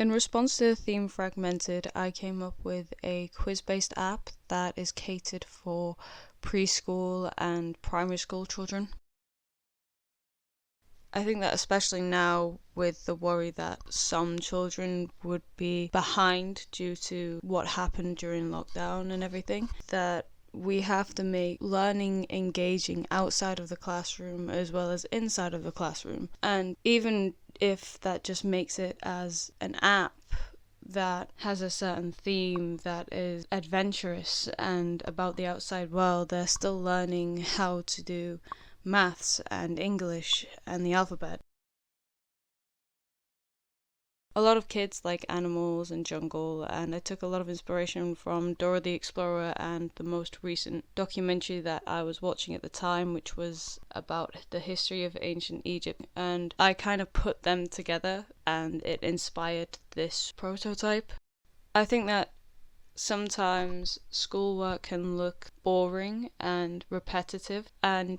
In response to the theme Fragmented, I came up with a quiz-based app that is catered for preschool and primary school children. I think that especially now with the worry that some children would be behind due to what happened during lockdown and everything, that we have to make learning engaging outside of the classroom as well as inside of the classroom. And even if that just makes it as an app that has a certain theme that is adventurous and about the outside world, they're still learning how to do maths and English and the alphabet. A lot of kids like animals and jungle, and I took a lot of inspiration from Dora the Explorer and the most recent documentary that I was watching at the time, which was about the history of ancient Egypt, and I kind of put them together and it inspired this prototype. I think that sometimes schoolwork can look boring and repetitive, and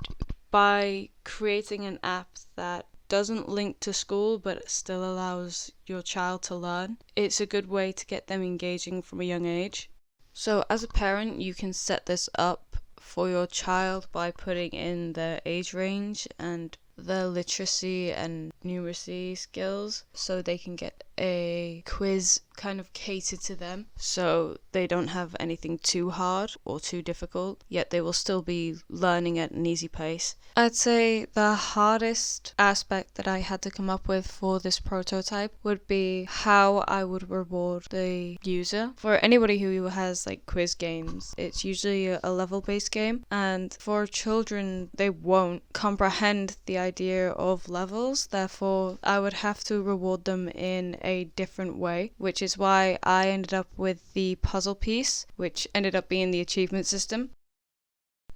by creating an app that doesn't link to school but still allows your child to learn, it's a good way to get them engaging from a young age. So as a parent, you can set this up for your child by putting in their age range and their literacy and numeracy skills so they can get a quiz kind of catered to them, so they don't have anything too hard or too difficult, yet they will still be learning at an easy pace. I'd say the hardest aspect that I had to come up with for this prototype would be how I would reward the user. For anybody who has like quiz games, it's usually a level-based game, and for children, they won't comprehend the idea of levels. Therefore, I would have to reward them in a different way, which is why I ended up with the puzzle piece, which ended up being the achievement system.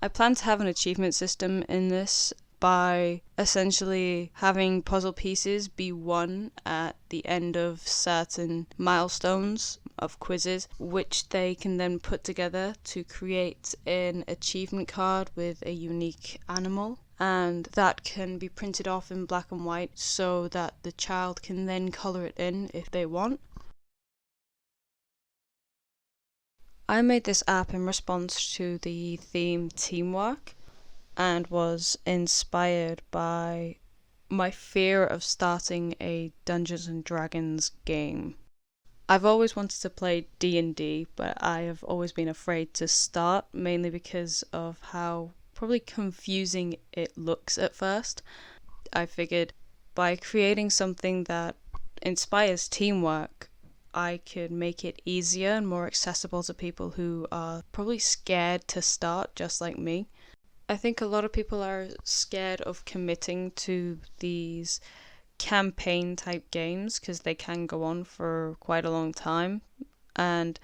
I plan to have an achievement system in this by essentially having puzzle pieces be won at the end of certain milestones of quizzes, which they can then put together to create an achievement card with a unique animal. And that can be printed off in black and white so that the child can then colour it in if they want. I made this app in response to the theme teamwork and was inspired by my fear of starting a Dungeons and Dragons game. I've always wanted to play D&D, but I have always been afraid to start, mainly because of how probably confusing it looks at first. I figured by creating something that inspires teamwork, I could make it easier and more accessible to people who are probably scared to start, just like me. I think a lot of people are scared of committing to these campaign type games because they can go on for quite a long time, and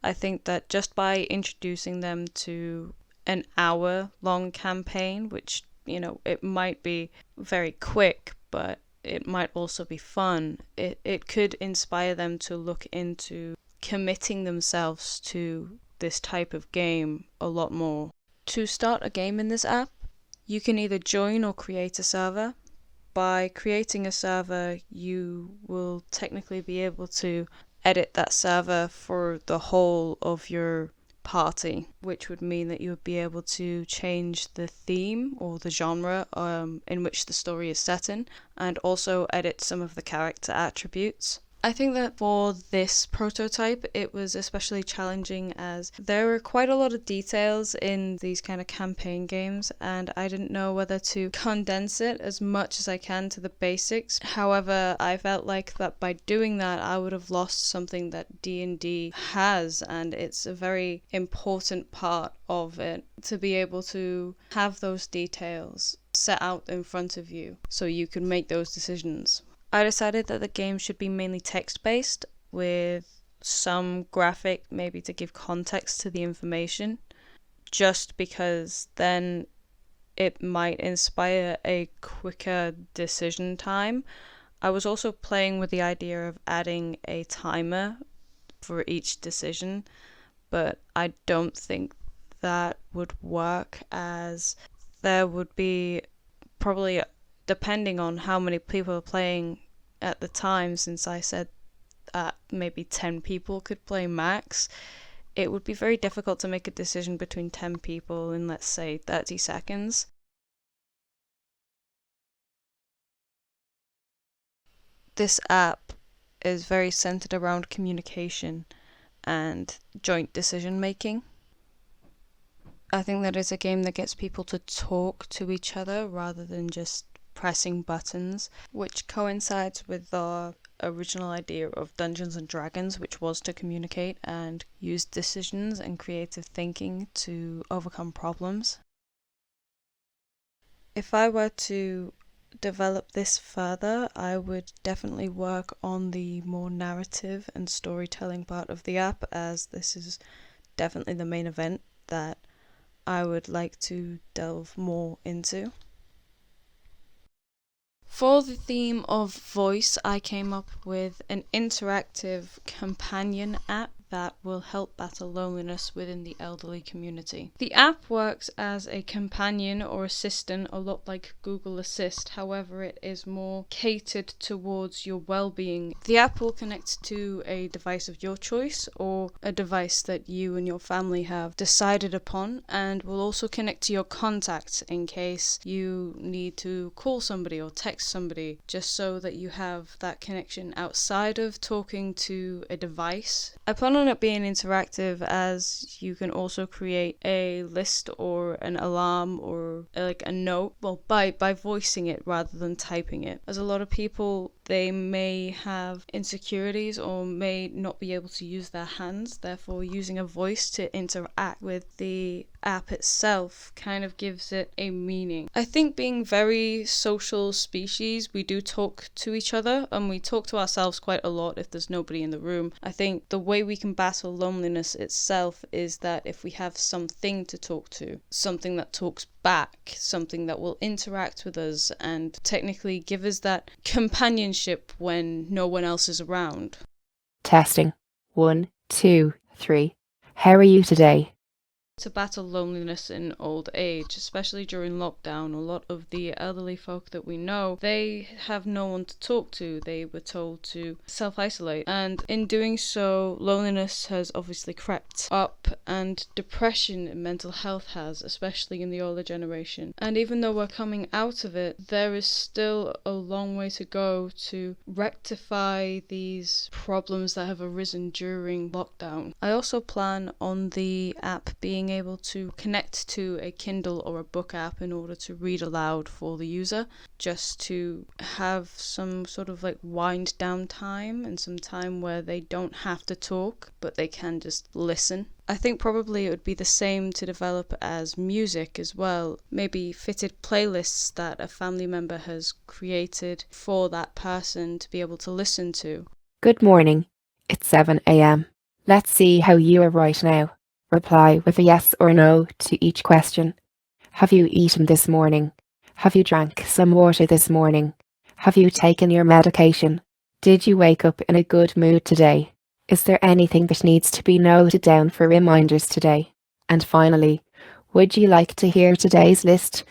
I think that just by introducing them to an hour long campaign, which it might be very quick, but it might also be fun, it could inspire them to look into committing themselves to this type of game a lot more. To start a game in this app, you can either join or create a server. By creating a server, you will technically be able to edit that server for the whole of your party, which would mean that you would be able to change the theme or the genre in which the story is set in, and also edit some of the character attributes. I think that for this prototype, it was especially challenging as there were quite a lot of details in these kind of campaign games, and I didn't know whether to condense it as much as I can to the basics. However, I felt like that by doing that, I would have lost something that D&D has, and it's a very important part of it to be able to have those details set out in front of you so you can make those decisions. I decided that the game should be mainly text-based, with some graphic maybe to give context to the information, just because then it might inspire a quicker decision time. I was also playing with the idea of adding a timer for each decision, but I don't think that would work, as there would be probably, depending on how many people are playing at the time, since I said that maybe 10 people could play max, it would be very difficult to make a decision between 10 people in, let's say, 30 seconds. This app is very centered around communication and joint decision making. I think that it's a game that gets people to talk to each other rather than just pressing buttons, which coincides with our original idea of Dungeons and Dragons, which was to communicate and use decisions and creative thinking to overcome problems. If I were to develop this further, I would definitely work on the more narrative and storytelling part of the app, as this is definitely the main event that I would like to delve more into. For the theme of voice, I came up with an interactive companion app that will help battle loneliness within the elderly community. The app works as a companion or assistant, a lot like Google Assist, however it is more catered towards your well-being. The app will connect to a device of your choice or a device that you and your family have decided upon, and will also connect to your contacts in case you need to call somebody or text somebody, just so that you have that connection outside of talking to a device. I plan on it being interactive, as you can also create a list or an alarm or like a note, well, by voicing it rather than typing it, as a lot of people, they may have insecurities or may not be able to use their hands, therefore using a voice to interact with the app itself kind of gives it a meaning. I think being very social species, we do talk to each other and we talk to ourselves quite a lot if there's nobody in the room. I think the way we can battle loneliness itself is that if we have something to talk to, something that talks back, something that will interact with us and technically give us that companionship when no one else is around. Testing. 1, 2, 3. How are you today? To battle loneliness in old age, especially during lockdown, a lot of the elderly folk that we know, they have no one to talk to. They were told to self-isolate, and in doing so, loneliness has obviously crept up, and depression and mental health has, especially in the older generation. And even though we're coming out of it, there is still a long way to go to rectify these problems that have arisen during lockdown. I also plan on the app being able to connect to a Kindle or a book app in order to read aloud for the user, just to have some sort of like wind down time and some time where they don't have to talk, but they can just listen. I think probably it would be the same to develop as music as well, maybe fitted playlists that a family member has created for that person to be able to listen to. Good morning. It's 7 a.m. Let's see how you are right now. Reply with a yes or no to each question. Have you eaten this morning? Have you drank some water this morning? Have you taken your medication? Did you wake up in a good mood today? Is there anything that needs to be noted down for reminders today? And finally, would you like to hear today's list